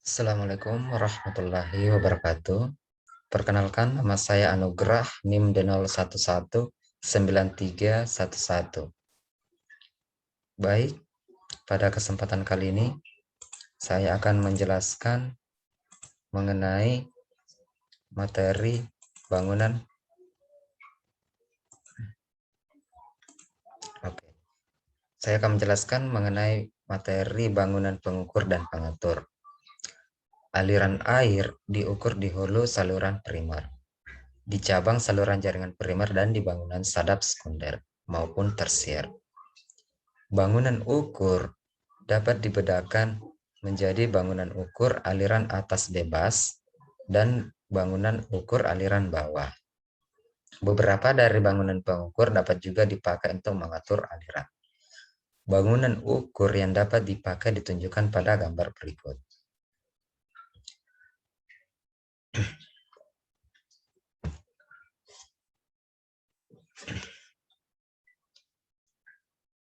Assalamualaikum warahmatullahi wabarakatuh. Perkenalkan, nama saya Anugrah, NIM D01193311. Baik, pada kesempatan kali ini saya akan menjelaskan mengenai materi bangunan. Saya akan menjelaskan mengenai materi bangunan pengukur dan pengatur. Aliran air diukur di hulu saluran primer, di cabang saluran jaringan primer, dan di bangunan sadap sekunder maupun tersier. Bangunan ukur dapat dibedakan menjadi bangunan ukur aliran atas bebas dan bangunan ukur aliran bawah. Beberapa dari bangunan pengukur dapat juga dipakai untuk mengatur aliran. Bangunan ukur yang dapat dipakai ditunjukkan pada gambar berikut.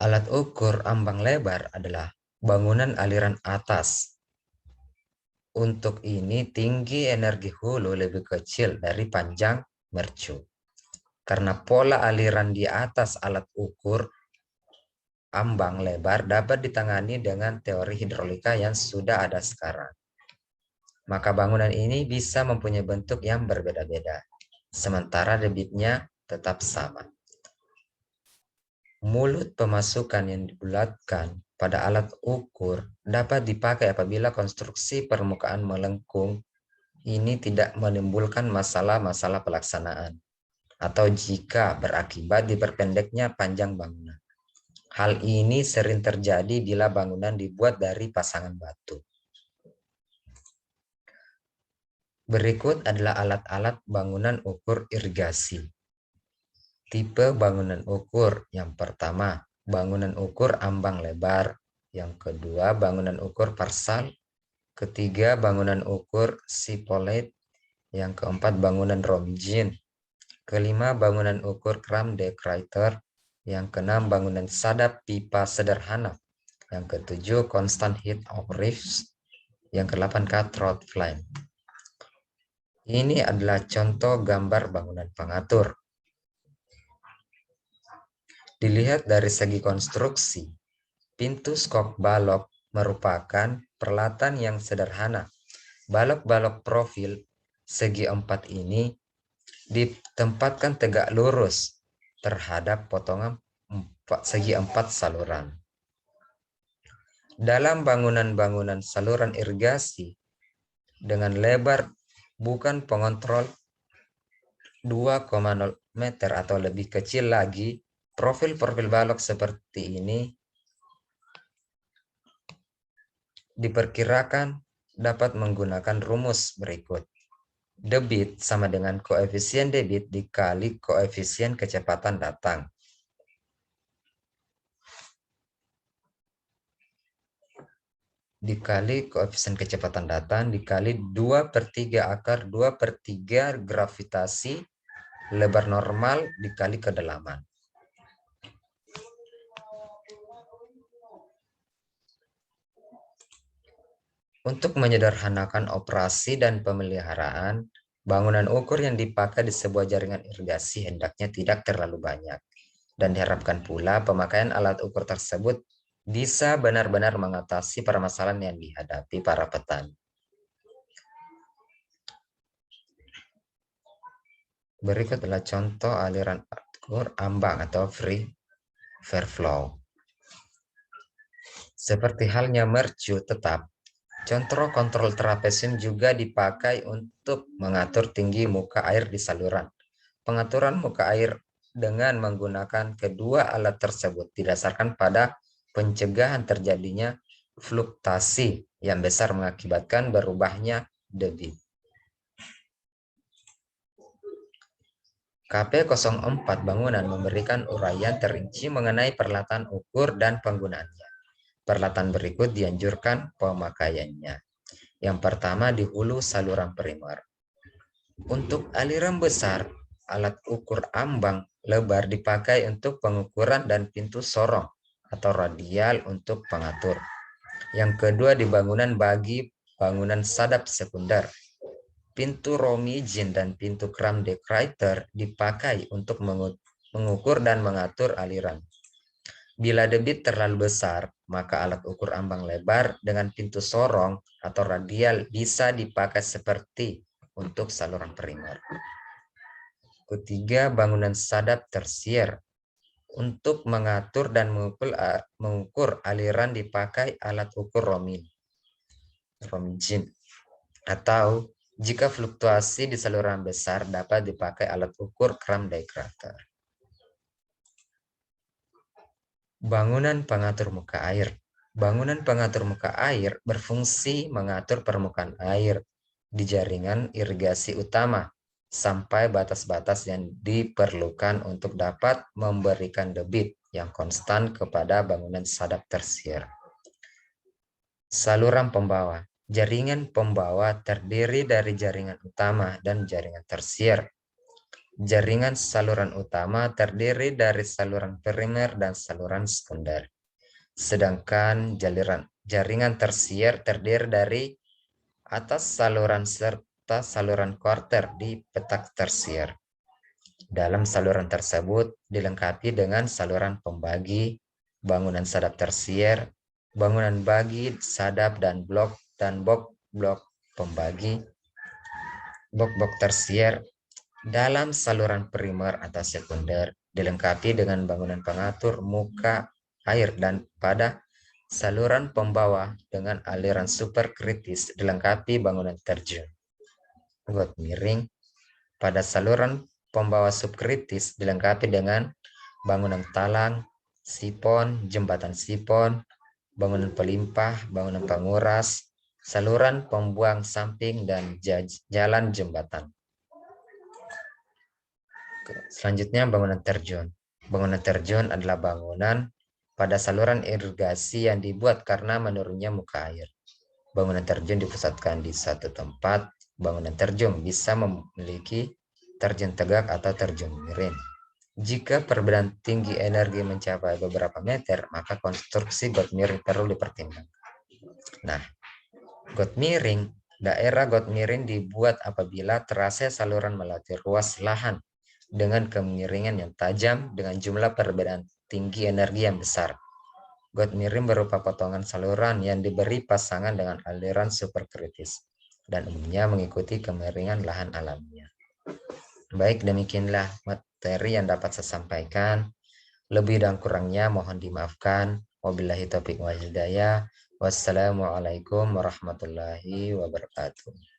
Alat ukur ambang lebar adalah bangunan aliran atas. Untuk ini tinggi energi hulu lebih kecil dari panjang mercu. Karena pola aliran di atas alat ukur ambang lebar dapat ditangani dengan teori hidrolika yang sudah ada sekarang. Maka bangunan ini bisa mempunyai bentuk yang berbeda-beda, sementara debitnya tetap sama. Mulut pemasukan yang dibulatkan pada alat ukur dapat dipakai apabila konstruksi permukaan melengkung ini tidak menimbulkan masalah-masalah pelaksanaan, atau jika berakibat diperpendeknya panjang bangunan. Hal ini sering terjadi bila bangunan dibuat dari pasangan batu. Berikut adalah alat-alat bangunan ukur irigasi. Tipe bangunan ukur: yang pertama, bangunan ukur ambang lebar; yang kedua, bangunan ukur parsal; ketiga, bangunan ukur sipolate; yang keempat, bangunan Romjin; kelima, bangunan ukur Kram de Gruyter; yang keenam, bangunan sadap pipa sederhana; yang ketujuh, constant heat of rifts; yang kedelapan, cut-throat flame. Ini adalah contoh gambar bangunan pengatur. Dilihat dari segi konstruksi, pintu skok balok merupakan peralatan yang sederhana. Balok-balok profil segi empat ini ditempatkan tegak lurus terhadap potongan segi empat saluran. Dalam bangunan-bangunan saluran irigasi dengan lebar bukan pengontrol 2,0 meter atau lebih kecil lagi, profil-profil balok seperti ini diperkirakan dapat menggunakan rumus berikut. Debit sama dengan koefisien debit dikali koefisien kecepatan datang. Dikali koefisien kecepatan datang dikali 2/3 akar 2/3 gravitasi lebar normal dikali kedalaman. Untuk menyederhanakan operasi dan pemeliharaan, bangunan ukur yang dipakai di sebuah jaringan irigasi hendaknya tidak terlalu banyak. Dan diharapkan pula pemakaian alat ukur tersebut bisa benar-benar mengatasi permasalahan yang dihadapi para petani. Berikut adalah contoh aliran ukur ambang atau free fair flow. Seperti halnya mercu tetap, kontrol trapesium juga dipakai untuk mengatur tinggi muka air di saluran. Pengaturan muka air dengan menggunakan kedua alat tersebut didasarkan pada pencegahan terjadinya fluktuasi yang besar mengakibatkan berubahnya debit. KP04 bangunan memberikan uraian terinci mengenai peralatan ukur dan penggunaannya. Peralatan berikut dianjurkan pemakaiannya. Yang pertama, di hulu saluran primer. Untuk aliran besar, alat ukur ambang lebar dipakai untuk pengukuran dan pintu sorong atau radial untuk pengatur. Yang kedua, di bangunan bagi bangunan sadap sekunder. Pintu Romy-Jean dan pintu Cram de Gruyter dipakai untuk mengukur dan mengatur aliran. Bila debit terlalu besar, maka alat ukur ambang lebar dengan pintu sorong atau radial bisa dipakai seperti untuk saluran primer. Ketiga, bangunan sadap tersier. Untuk mengatur dan mengukur aliran dipakai alat ukur Romy-Jean. Atau jika fluktuasi di saluran besar dapat dipakai alat ukur Cram de Gruyter. Bangunan pengatur muka air. Bangunan pengatur muka air berfungsi mengatur permukaan air di jaringan irigasi utama sampai batas-batas yang diperlukan untuk dapat memberikan debit yang konstan kepada bangunan sadap tersier. Saluran pembawa. Jaringan pembawa terdiri dari jaringan utama dan jaringan tersier. Jaringan saluran utama terdiri dari saluran primer dan saluran sekunder. Sedangkan jaringan tersier terdiri dari atas saluran serta saluran kuarter di petak tersier. Dalam saluran tersebut dilengkapi dengan saluran pembagi, bangunan sadap tersier, bangunan bagi, sadap, dan blok pembagi, blok tersier. Dalam saluran primer atau sekunder dilengkapi dengan bangunan pengatur muka air, dan pada saluran pembawa dengan aliran superkritis dilengkapi bangunan terjun. Got miring. Pada saluran pembawa subkritis dilengkapi dengan bangunan talang, sipon, jembatan sipon, bangunan pelimpah, bangunan penguras, saluran pembuang samping, dan jalan jembatan. Selanjutnya bangunan terjun. Bangunan terjun adalah bangunan pada saluran irigasi yang dibuat karena menurunnya muka air. Bangunan terjun dipusatkan di satu tempat. Bangunan terjun bisa memiliki terjun tegak atau terjun miring. Jika perbedaan tinggi energi mencapai beberapa meter, maka konstruksi got miring perlu dipertimbangkan. Nah, got miring, daerah got miring dibuat apabila trase saluran melewati ruas lahan dengan kemiringan yang tajam dengan jumlah perbedaan tinggi energi yang besar. Got miring berupa potongan saluran yang diberi pasangan dengan aliran superkritis dan umumnya mengikuti kemiringan lahan alamiah. Baik, demikianlah materi yang dapat saya sampaikan. Lebih dan kurangnya mohon dimaafkan. Wabillahi taufiq wal hidayah. Wassalamualaikum warahmatullahi wabarakatuh.